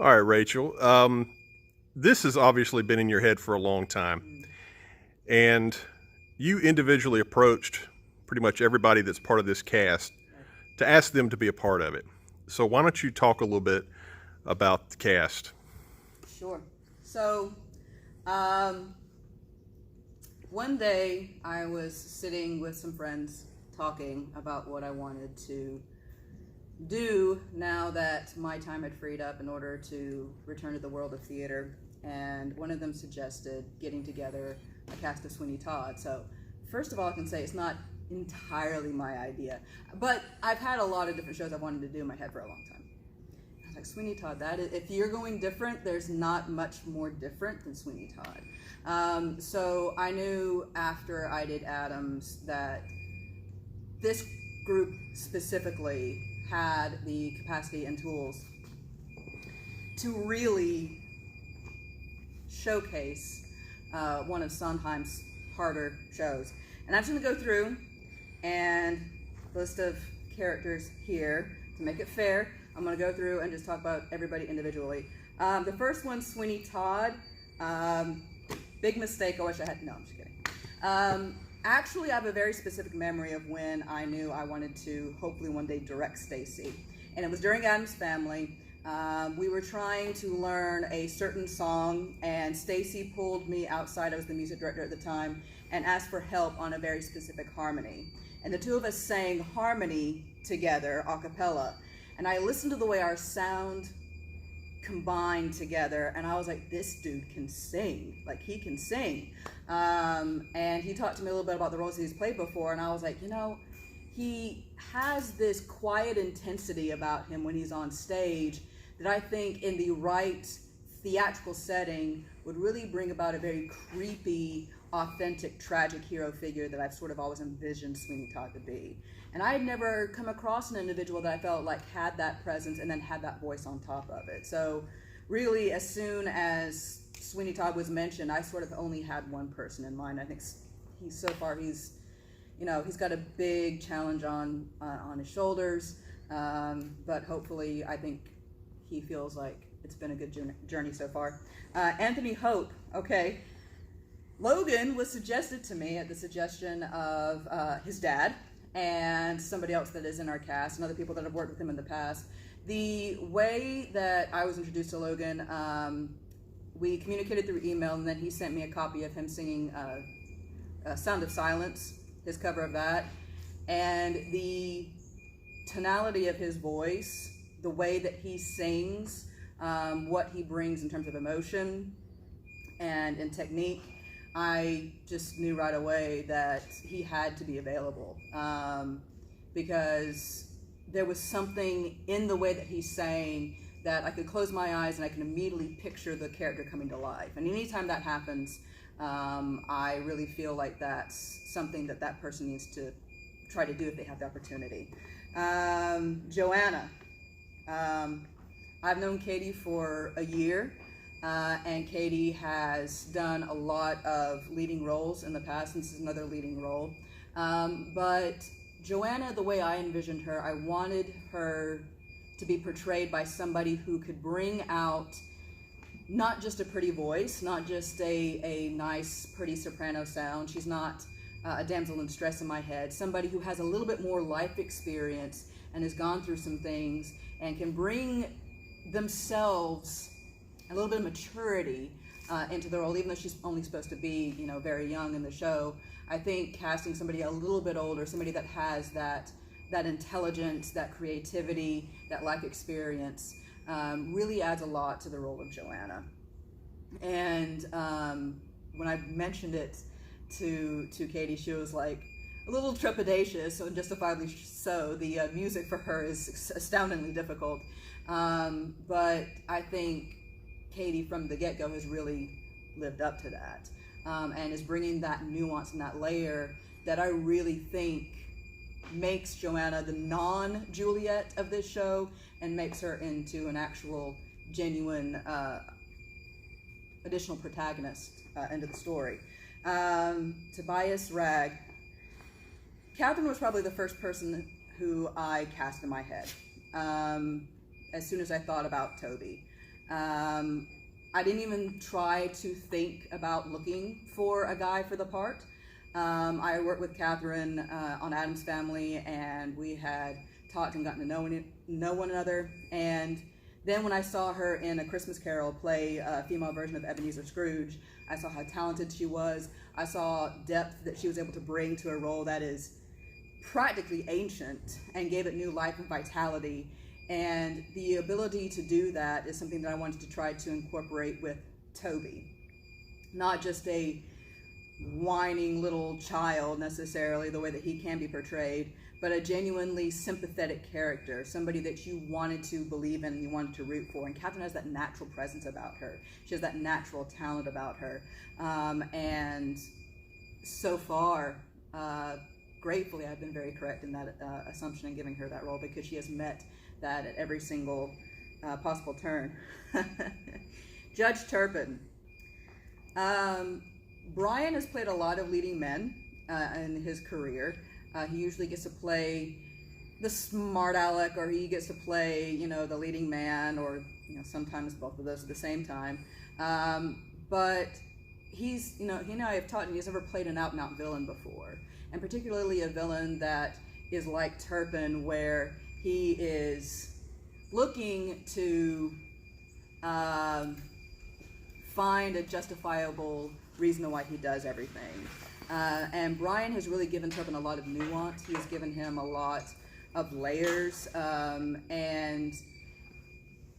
All right, Rachel. This has obviously been in your head for a long time, Mm. and you individually approached pretty much everybody that's part of this cast Right. to ask them to be a part of it. So why don't you talk a little bit about the cast? Sure. So, um, one day I was sitting with some friends talking about what I wanted to do now that my time had freed up in order to return to the world of theater. And one of them suggested getting together a cast of Sweeney Todd. So, first of all, I can say it's not entirely my idea, but I've had a lot of different shows I've wanted to do in my head for a long time. I was like, Sweeney Todd, that is, if you're going different, there's not much more different than Sweeney Todd. So I knew after I did Adams that this group specifically had the capacity and tools to really showcase one of Sondheim's harder shows. And I'm just going to go through and list of characters here to make it fair. I'm going to go through and just talk about everybody individually. The first one, Sweeney Todd. Big mistake. I wish I had. No, I'm just kidding. Actually, I have a very specific memory of when I knew I wanted to hopefully one day direct Stacy. And it was during Addams Family. We were trying to learn a certain song, and Stacy pulled me outside. I was the music director at the time, and asked for help on a very specific harmony. And the two of us sang harmony together, a cappella. And I listened to the way our sound combined together, and I was like, this dude can sing. Like, he can sing. And he talked to me a little bit about the roles he's played before, and I was like, he has this quiet intensity about him when he's on stage that I think in the right theatrical setting would really bring about a very creepy, authentic, tragic hero figure that I've sort of always envisioned Sweeney Todd to be. And I had never come across an individual that I felt like had that presence and then had that voice on top of it. So really, as soon as Sweeney Todd was mentioned, I sort of only had one person in mind. I think he's got a big challenge on his shoulders, but hopefully I think he feels like it's been a good journey so far. Anthony Hope, okay. Logan was suggested to me at the suggestion of his dad and somebody else that is in our cast and other people that have worked with him in the past. The way that I was introduced to Logan, we communicated through email, and then he sent me a copy of him singing Sound of Silence, his cover of that. And the tonality of his voice, the way that he sings, what he brings in terms of emotion and in technique, I just knew right away that he had to be available, because there was something in the way that he sang that I could close my eyes and I can immediately picture the character coming to life. And anytime that happens, I really feel like that's something that person needs to try to do if they have the opportunity. Joanna. I've known Katie for a year. And Katie has done a lot of leading roles in the past, and this is another leading role. But Joanna, the way I envisioned her, I wanted her to be portrayed by somebody who could bring out not just a pretty voice, not just a nice, pretty soprano sound. She's not a damsel in distress in my head. Somebody who has a little bit more life experience and has gone through some things and can bring themselves a little bit of maturity into the role, even though she's only supposed to be, very young in the show. I think casting somebody a little bit older, somebody that has that intelligence, that creativity, that life experience, really adds a lot to the role of Joanna. And when I mentioned it to Katie, she was like a little trepidatious, and justifiably so. The music for her is astoundingly difficult, but I think Katie from the get-go has really lived up to that, and is bringing that nuance and that layer that I really think makes Joanna the non-Juliet of this show and makes her into an actual genuine additional protagonist into the story. Tobias Ragg. Catherine was probably the first person who I cast in my head as soon as I thought about Toby. I didn't even try to think about looking for a guy for the part. I worked with Catherine on Addams Family, and we had talked and gotten to know one another. And then when I saw her in A Christmas Carol play a female version of Ebenezer Scrooge, I saw how talented she was. I saw depth that she was able to bring to a role that is practically ancient and gave it new life and vitality. And the ability to do that is something that I wanted to try to incorporate with Toby. Not just a whining little child necessarily, the way that he can be portrayed, but a genuinely sympathetic character, somebody that you wanted to believe in and you wanted to root for. And Catherine has that natural presence about her. She has that natural talent about her. And so far, gratefully, I've been very correct in that assumption in giving her that role, because she has met that at every single possible turn. Judge Turpin. Brian has played a lot of leading men in his career. He usually gets to play the smart aleck, or he gets to play, the leading man, or sometimes both of those at the same time. But he's, he and I have talked, and he's never played an out-and-out villain before, and particularly a villain that is like Turpin, where he is looking to find a justifiable reason why he does everything. And Brian has really given Turpin a lot of nuance. He has given him a lot of layers, and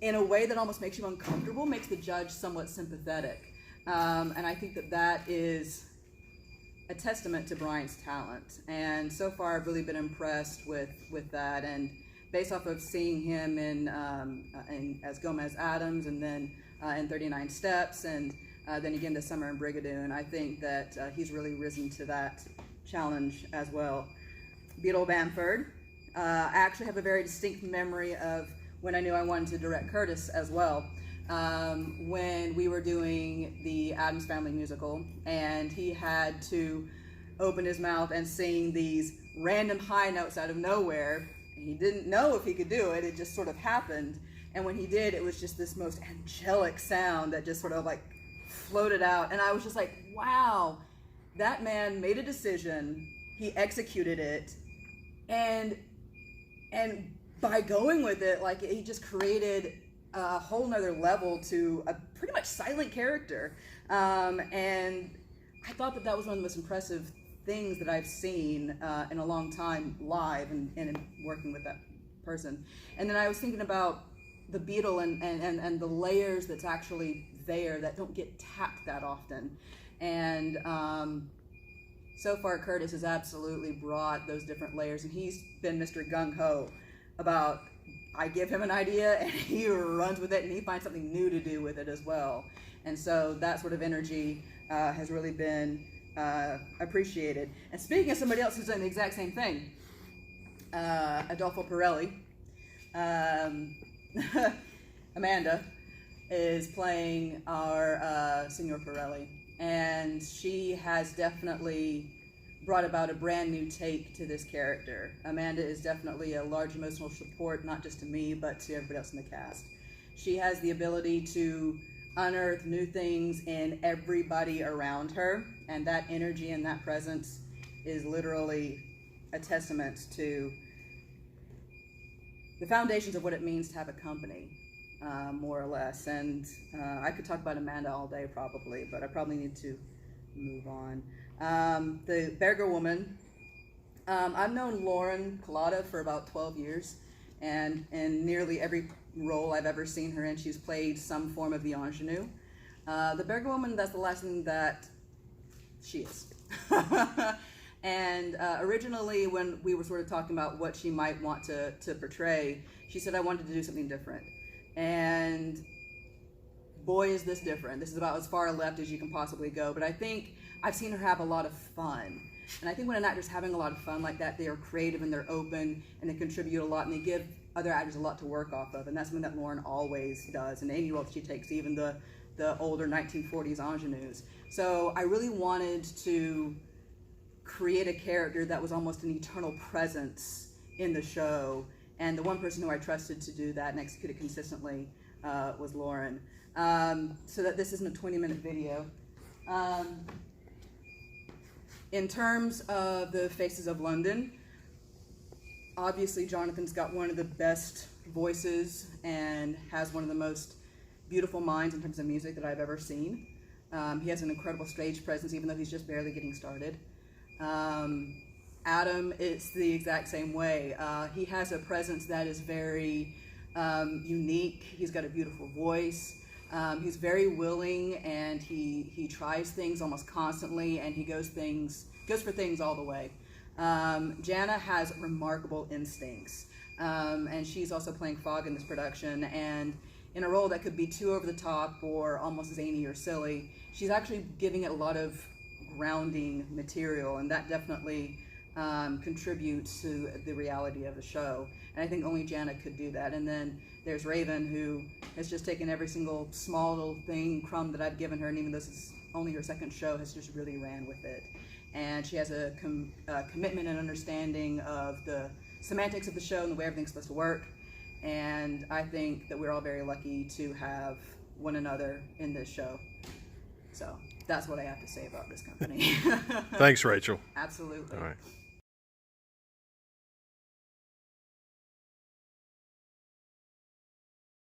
in a way that almost makes you uncomfortable, makes the judge somewhat sympathetic. And I think that that is a testament to Brian's talent. And so far, I've really been impressed with that. And based off of seeing him in as Gomez Addams, and then in 39 Steps, and then again this summer in Brigadoon, I think that he's really risen to that challenge as well. Beetle Bamford. I actually have a very distinct memory of when I knew I wanted to direct Curtis as well. When we were doing the Addams Family musical, and he had to open his mouth and sing these random high notes out of nowhere. He didn't know if he could do it, it just sort of happened. And when he did, it was just this most angelic sound that just sort of like floated out. And I was just like, wow, that man made a decision, he executed it, and by going with it, like, he just created a whole nother level to a pretty much silent character. And I thought that was one of the most impressive things that I've seen in a long time live and in working with that person. And then I was thinking about the Beetle and the layers that's actually there that don't get tapped that often. And so far Curtis has absolutely brought those different layers, and he's been Mr. Gung-Ho about, I give him an idea and he runs with it, and he finds something new to do with it as well. And so that sort of energy has really been appreciated. And speaking of somebody else who's done the exact same thing, Adolfo Pirelli, Amanda is playing our Signor Pirelli, and she has definitely brought about a brand new take to this character. Amanda is definitely a large emotional support, not just to me, but to everybody else in the cast. She has the ability to unearth new things in everybody around her, and that energy and that presence is literally a testament to the foundations of what it means to have a company, more or less. And I could talk about Amanda all day probably, but I probably need to move on. The Berger Woman. I've known Lauren Collada for about 12 years, and in nearly every role I've ever seen her in, she's played some form of the ingenue. The Berger Woman, that's the last thing that she is. And originally, when we were sort of talking about what she might want to portray, she said, I wanted to do something different. And boy, is this different. This is about as far left as you can possibly go. But I think I've seen her have a lot of fun. And I think when an actor's having a lot of fun like that, they are creative and they're open and they contribute a lot and they give other actors a lot to work off of. And that's something that Lauren always does in any role that she takes, even the older 1940s ingenues. So I really wanted to create a character that was almost an eternal presence in the show. And the one person who I trusted to do that and execute it consistently was Lauren. So that this isn't a 20-minute video. In terms of the Faces of London, obviously Jonathan's got one of the best voices and has one of the most beautiful minds in terms of music that I've ever seen. He has an incredible stage presence, even though he's just barely getting started. Adam, it's the exact same way. He has a presence that is very unique. He's got a beautiful voice. He's very willing, and he tries things almost constantly, and he goes for things all the way. Jana has remarkable instincts, and she's also playing Fog in this production, and in a role that could be too over the top or almost zany or silly, she's actually giving it a lot of grounding material, and that definitely contributes to the reality of the show. And I think only Jana could do that. And then there's Raven, who has just taken every single small little crumb that I've given her, and even though this is only her second show, has just really ran with it. And she has a commitment and understanding of the semantics of the show and the way everything's supposed to work. And I think that we're all very lucky to have one another in this show. So that's what I have to say about this company. Thanks, Rachel. Absolutely. All right.